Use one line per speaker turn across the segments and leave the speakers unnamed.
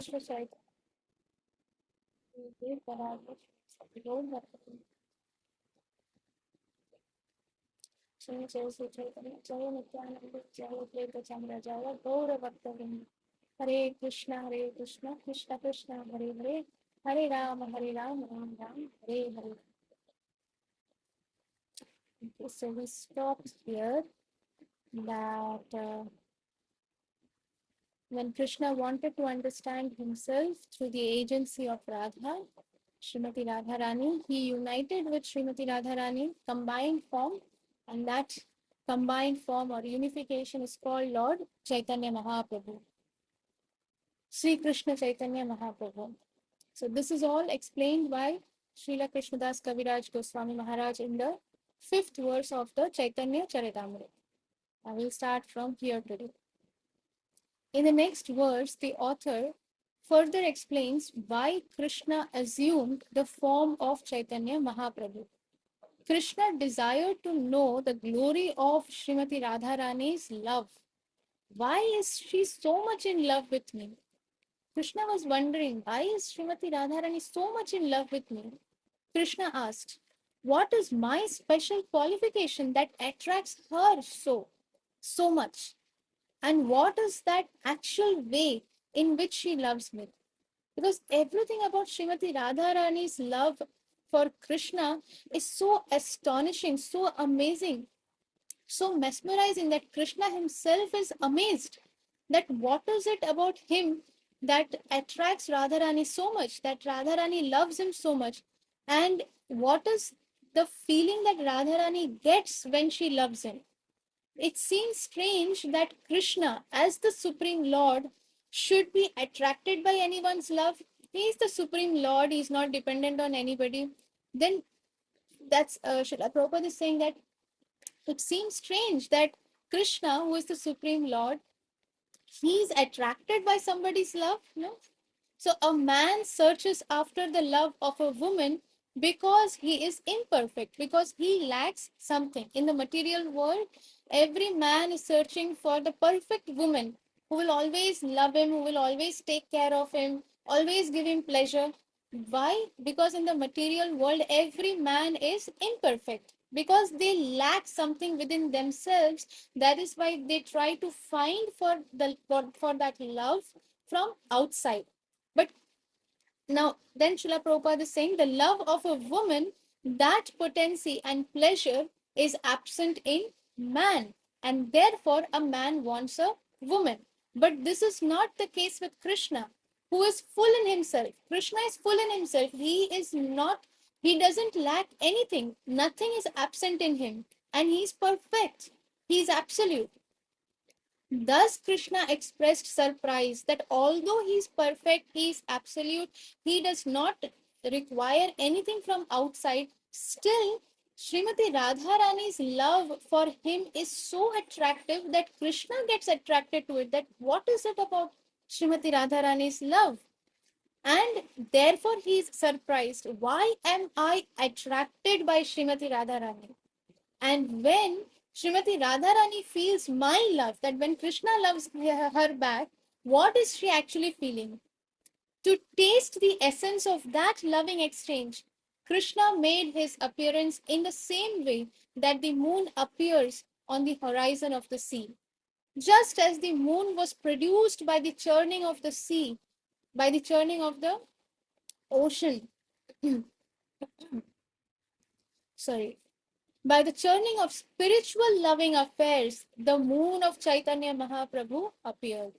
Chaitanya. Jai Balaji. Lord Bhakti. Shri Jai Sri Chaitanya. Jai Nityananda. Jai Advaita Chandra. Jai Gaura Bhakta Vrinda. Hare Krishna, Krishna Krishna, Hare Hare, Hare Rama, Ram Ram, Hare Hare. Okay, so we stopped here that when Krishna wanted to understand himself through the agency of Radha, Srimati Radharani, he united with Srimati Radharani, combined form, and that combined form or unification is called Lord Chaitanya Mahaprabhu. Sri Krishna Chaitanya Mahaprabhu. So this is all explained by Srila Krishnadas Kaviraj Goswami Maharaj in the 5th verse of the Chaitanya Charitamrita. I will start from here today. In the next verse, the author further explains why Krishna assumed the form of Chaitanya Mahaprabhu. Krishna desired to know the glory of Srimati Radharani's love. Why is she so much in love with me? Krishna was wondering, why is Srimati Radharani so much in love with me? Krishna asked, what is my special qualification that attracts her so much? And what is that actual way in which she loves me? Because everything about Srimati Radharani's love for Krishna is so astonishing, so amazing, so mesmerizing that Krishna himself is amazed that what is it about him that attracts Radharani so much, that Radharani loves him so much, and what is the feeling that Radharani gets when she loves him. It seems strange that Krishna, as the Supreme Lord, should be attracted by anyone's love. He is the Supreme Lord, he is not dependent on anybody. Then that's Srila Prabhupada is saying that it seems strange that Krishna, who is the Supreme Lord, he is attracted by somebody's love. No? So a man searches after the love of a woman because he is imperfect, because he lacks something. In the material world, every man is searching for the perfect woman who will always love him, who will always take care of him, always give him pleasure. Why? Because in the material world, every man is imperfect because they lack something within themselves. That is why they try to find for that love from outside. But now, then Srila Prabhupada is saying the love of a woman, that potency and pleasure is absent in man, and therefore a man wants a woman. But this is not the case with Krishna, who is full in himself. Krishna is full in himself. He doesn't lack anything. Nothing is absent in him, and he is perfect. He is absolute. Thus, Krishna expressed surprise that although he is perfect, he is absolute, he does not require anything from outside, still, Srimati Radharani's love for him is so attractive that Krishna gets attracted to it. That what is it about Srimati Radharani's love? And therefore, he is surprised. Why am I attracted by Srimati Radharani? And when Srimati Radharani feels my love, that when Krishna loves her back, what is she actually feeling? To taste the essence of that loving exchange, Krishna made his appearance in the same way that the moon appears on the horizon of the sea. Just as the moon was produced by the churning of the sea, by the churning of the ocean, sorry, by the churning of spiritual loving affairs, the moon of Chaitanya Mahaprabhu appeared.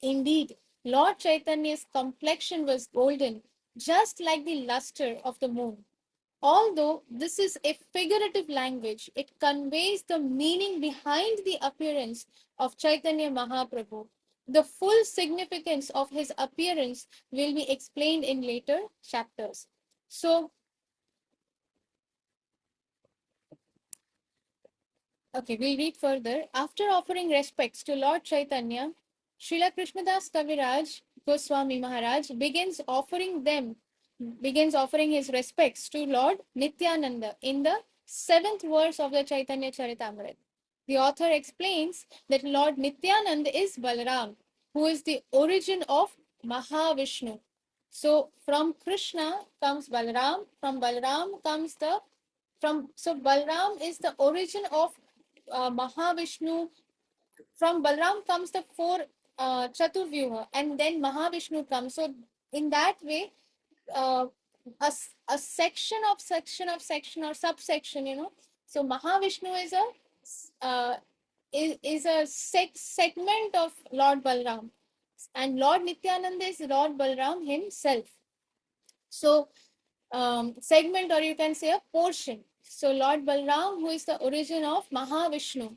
Indeed, Lord Chaitanya's complexion was golden, just like the luster of the moon. Although this is a figurative language, it conveys the meaning behind the appearance of Chaitanya Mahaprabhu. The full significance of his appearance will be explained in later chapters. So, okay, we'll read further. After offering respects to Lord Chaitanya, Srila Krishnadas Kaviraj Goswami Maharaj begins offering his respects to Lord Nityananda in the 7th verse of the Chaitanya Charitamrita. The author explains that Lord Nityananda is Balaram, who is the origin of Mahavishnu. So from Krishna comes Balram. From Balram comes so Balram is the origin of Mahavishnu. From Balram comes the four Chaturvyuha, and then Mahavishnu comes. So in that way, uh, a section or subsection, So Mahavishnu uh, is a segment of Lord Balram, and Lord Nityananda is Lord Balram himself. So segment, or you can say a portion. So Lord Balram, who is the origin of Mahavishnu.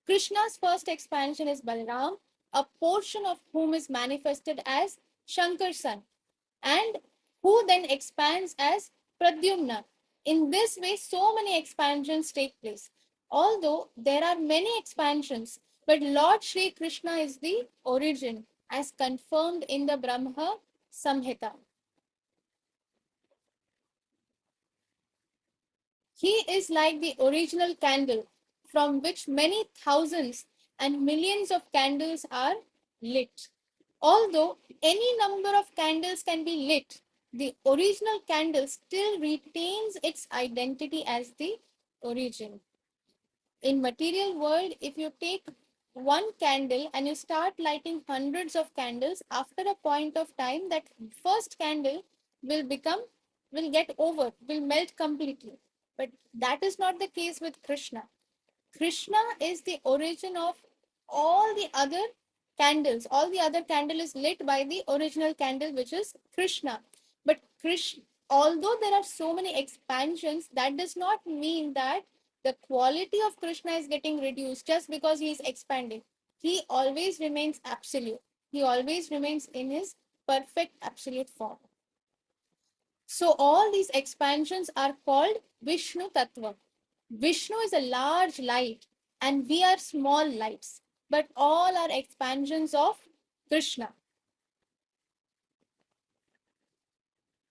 Krishna's first expansion is Balram, a portion of whom is manifested as Shankar's son, and who then expands as Pradyumna. In this way, so many expansions take place. Although there are many expansions, but Lord Shri Krishna is the origin, as confirmed in the Brahma Samhita. He is like the original candle from which many thousands and millions of candles are lit. Although any number of candles can be lit, the original candle still retains its identity as the origin. In material world, if you take one candle and you start lighting hundreds of candles, after a point of time, that first candle will get over, will melt completely. But that is not the case with Krishna. Krishna is the origin of all the other candles. All the other candle is lit by the original candle, which is Krishna. But Krishna, although there are so many expansions, that does not mean that the quality of Krishna is getting reduced just because he is expanding. He always remains absolute. He always remains in his perfect absolute form. So all these expansions are called Vishnu Tattva. Vishnu is a large light and we are small lights, but all are expansions of Krishna.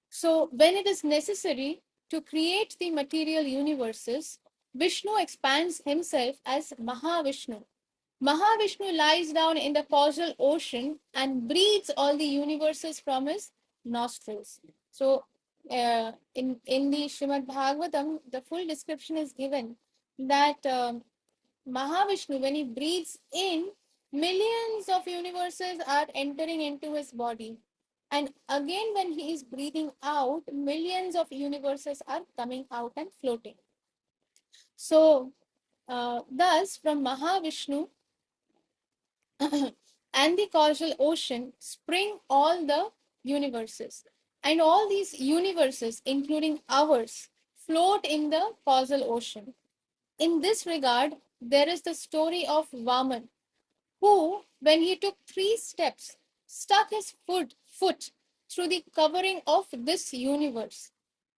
So when it is necessary to create the material universes, Vishnu expands himself as Mahavishnu. Mahavishnu lies down in the causal ocean and breathes all the universes from his nostrils. So in the Srimad Bhagavatam, the full description is given that Mahavishnu, when he breathes in, millions of universes are entering into his body. And again, when he is breathing out, millions of universes are coming out and floating. So, thus, from Mahavishnu and the causal ocean spring all the universes. And all these universes, including ours, float in the causal ocean. In this regard, there is the story of Vaman, who, when he took 3 steps, stuck his foot through the covering of this universe.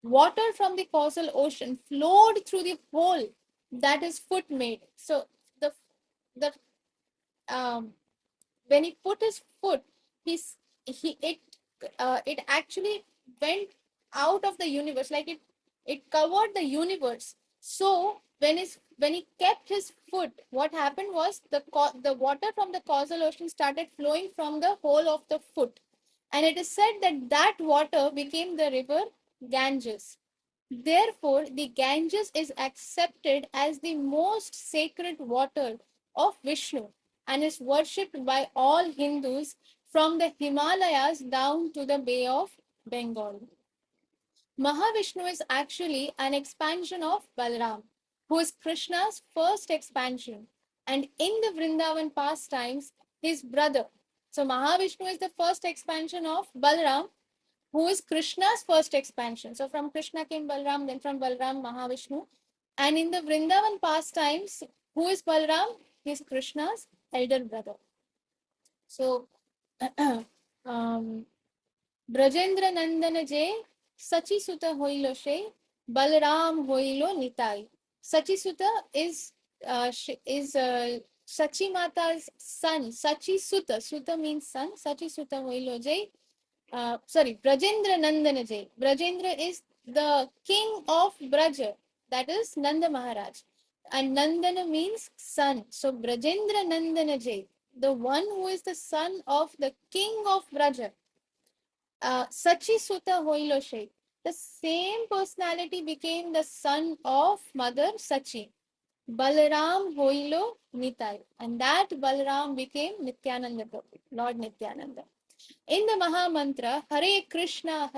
Water from the causal ocean flowed through the hole that his foot made. So the when he put his foot, he's he it actually went out of the universe, like it covered the universe. So when he kept his foot, what happened was the water from the causal ocean started flowing from the hole of the foot, and it is said that that water became the river Ganges. Therefore, the Ganges is accepted as the most sacred water of Vishnu and is worshipped by all Hindus from the Himalayas down to the Bay of Bengal. Mahavishnu is actually an expansion of Balaram, who is Krishna's first expansion, and in the Vrindavan pastimes, his brother. So, Mahavishnu is the first expansion of Balaram, who is Krishna's first expansion. So from Krishna came Balram, then from Balram, Mahavishnu. And in the Vrindavan pastimes, who is Balram? He is Krishna's elder brother. So, Brajendra Nandana Jay, Sachi Sutta Hoilo She, Balram Hoilo Nitai. Sachi Sutta is Sachi Mata's son. Sachi Sutta. Sutta means son. Sachi Sutta Hoilo Jay. Brajendra Nandana Jay. Brajendra is the king of Braja, that is Nanda Maharaj. And Nandana means son. So Brajendra Nandana Jay, the one who is the son of the king of Braja. Sachi Sutta Hoilo Shei. The same personality became the son of Mother Sachi. Balaram Hoilo Nitai. And that Balaram became Nityananda Prabhu, Lord Nityananda. In the Maha Mantra, Hare Krishna,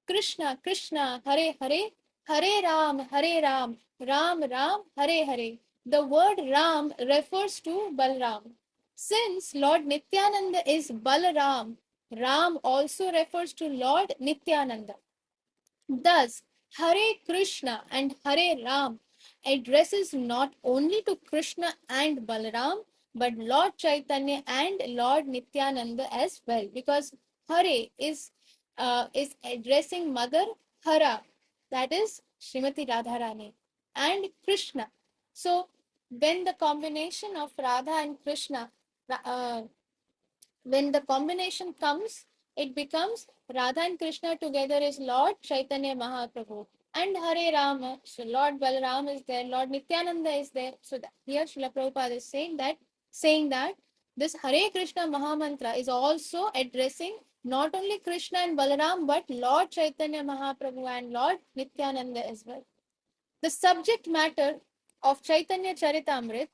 Krishna Krishna, Hare Hare, Hare Ram, Ram Ram, Hare Hare. The word Ram refers to Balram. Since Lord Nityananda is Balaram, Ram also refers to Lord Nityananda. Thus, Hare Krishna and Hare Ram addresses not only to Krishna and Balaram, but Lord Chaitanya and Lord Nityananda as well, because Hare is addressing Mother Hara, that is Srimati Radharani, and Krishna. So, when the combination of Radha and Krishna, uh, when the combination comes, it becomes Radha and Krishna together is Lord Chaitanya Mahaprabhu. And Hare Rama, so Lord Balaram is there, Lord Nityananda is there. So that here Srila Prabhupada is saying that this Hare Krishna Mahamantra is also addressing not only Krishna and Balaram, but Lord Chaitanya Mahaprabhu and Lord Nityananda as well. The subject matter of Chaitanya Charitamrita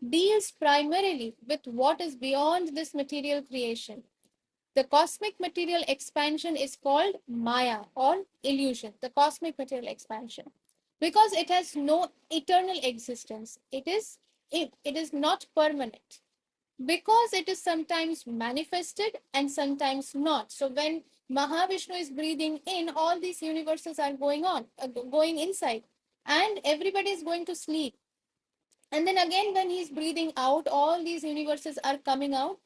deals primarily with what is beyond this material creation. The cosmic material expansion is called Maya or illusion, the cosmic material expansion, because it has no eternal existence. It is not permanent, because it is sometimes manifested and sometimes not. So when Mahavishnu is breathing in, all these universes are going inside, and everybody is going to sleep. And then again, when he's breathing out, all these universes are coming out,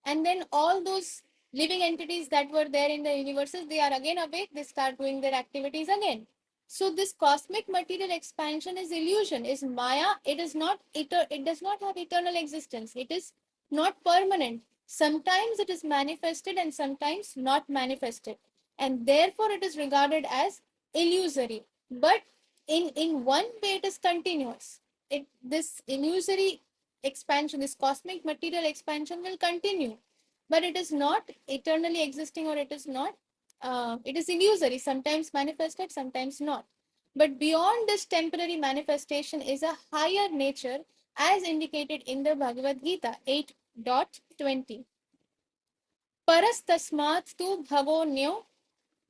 and then all those living entities that were there in the universes, they are again awake, they start doing their activities again. So this cosmic material expansion is illusion, is Maya. It is not it does not have eternal existence. It is not permanent. Sometimes it is manifested and sometimes not manifested, and therefore it is regarded as illusory. But in one way it is continuous. This illusory expansion, this cosmic material expansion will continue, but it is not eternally existing, or it is not, it is illusory, sometimes manifested, sometimes not. But beyond this temporary manifestation is a higher nature, as indicated in the Bhagavad Gita 8.20. Parastasmat tu bhavonyo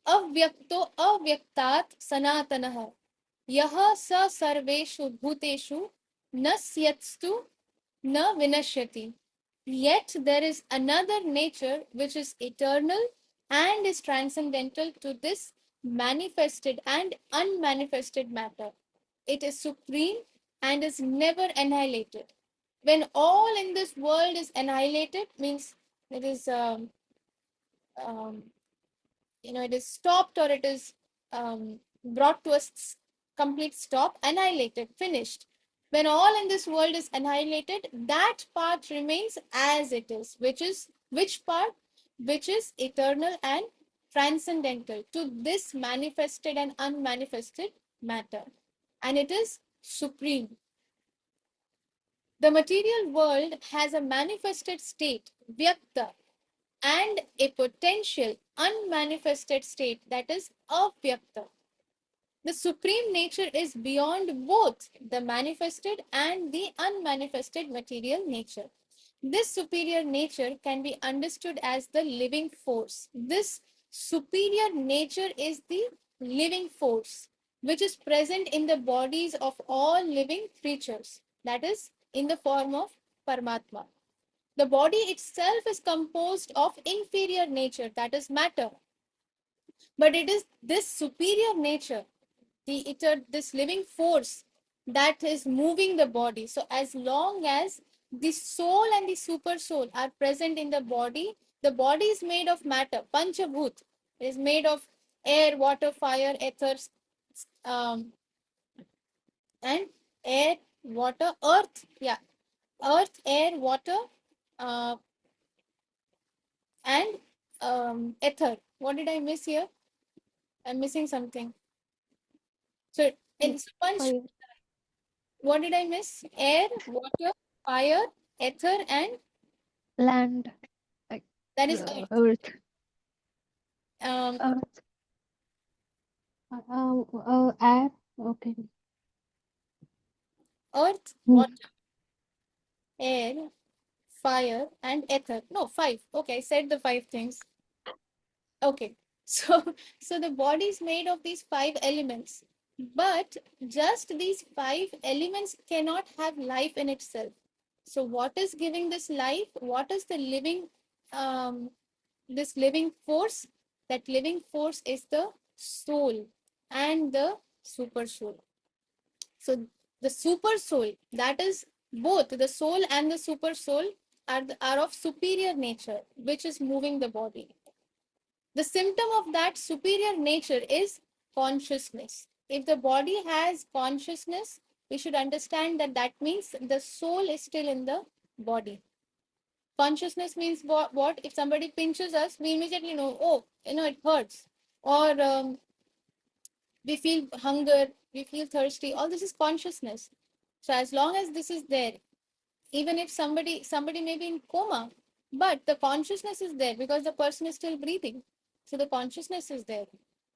अव्यक्तो अव्यक्तात् सनातनः यः स सर्वेषु भूतेषु न स्यत्स्तु न vinashyati. Yet there is another nature which is eternal and is transcendental to this manifested and unmanifested matter. It is supreme and is never annihilated. When all in this world is annihilated, means it is um, it is stopped, or it is brought to a complete stop, annihilated, finished. When all in this world is annihilated, that part remains as it is, which part? Which is eternal and transcendental to this manifested and unmanifested matter, and it is supreme. The material world has a manifested state, vyakta, and a potential unmanifested state, that is avyakta. The supreme nature is beyond both the manifested and the unmanifested material nature. This superior nature can be understood as the living force. This superior nature is the living force which is present in the bodies of all living creatures, that is, in the form of Paramatma. The body itself is composed of inferior nature, that is matter. But it is this superior nature, this living force, that is moving the body. So as long as the soul and the super soul are present in the body is made of matter. Panchabhut is made of air, water, fire, ether, um, and air, water, earth. Yeah, earth, air, water, uh, and ether. What did I miss here? I'm missing something. So in sponge,
Fire.
what did I miss? Air, water, fire, ether, and
Land. Like
that is
the
earth.
earth. Air. Okay.
earth, water, air, fire, and ether. No, five. Okay, I said the five things. Okay. So the body is made of these five elements. But just these five elements cannot have life in itself. So what is giving this life? What is the living this living force? That living force is the soul and the super soul. So the super soul, that is both the soul and the super soul are of superior nature, which is moving the body. The symptom of that superior nature is consciousness. If the body has consciousness, we should understand that that means the soul is still in the body. Consciousness means what? If somebody pinches us, we immediately know, oh, it hurts. Or we feel hunger, we feel thirsty. All this is consciousness. So as long as this is there, even if somebody may be in coma, but the consciousness is there because the person is still breathing. So the consciousness is there.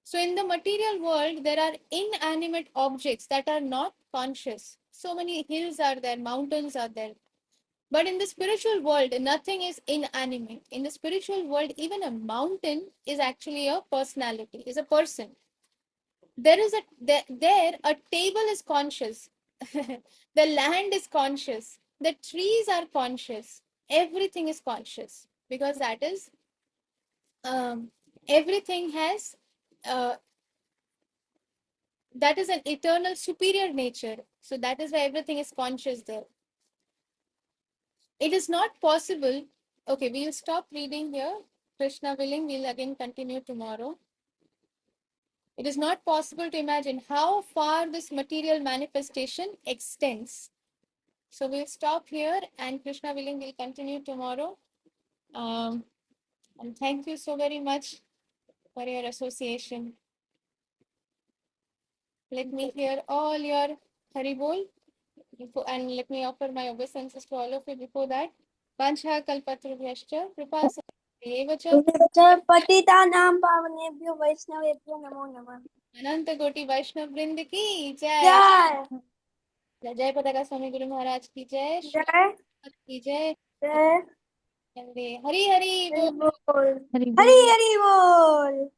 So in the material world, there are inanimate objects that are not conscious. So many hills are there, mountains are there. But in the spiritual world, nothing is inanimate. In the spiritual world, even a mountain is actually a personality, is a person. There a table is conscious. The land is conscious. The trees are conscious. Everything is conscious because that is everything has that is an eternal superior nature. So that is why everything is conscious there. It is not possible. Okay, we'll stop reading here. Krishna willing, we'll again continue tomorrow. It is not possible to imagine how far this material manifestation extends. So we'll stop here, and Krishna willing, we'll continue tomorrow. And thank you so very much for your association. Let me hear all your Haribol, and let me offer my obeisances to all of you before that. Vancha kalpatrubhyascha kripa evacha
पतितानां पावनेभ्यो वैष्णवेभ्यो नमो नमः।
अनंत कोटि वैष्णव वृंद की जय।
जय
जय पताका स्वामी गुरु महाराज की जय।
जय
की जय।
जय
हरि हरि बोल।
बोल हरि हरि बोल।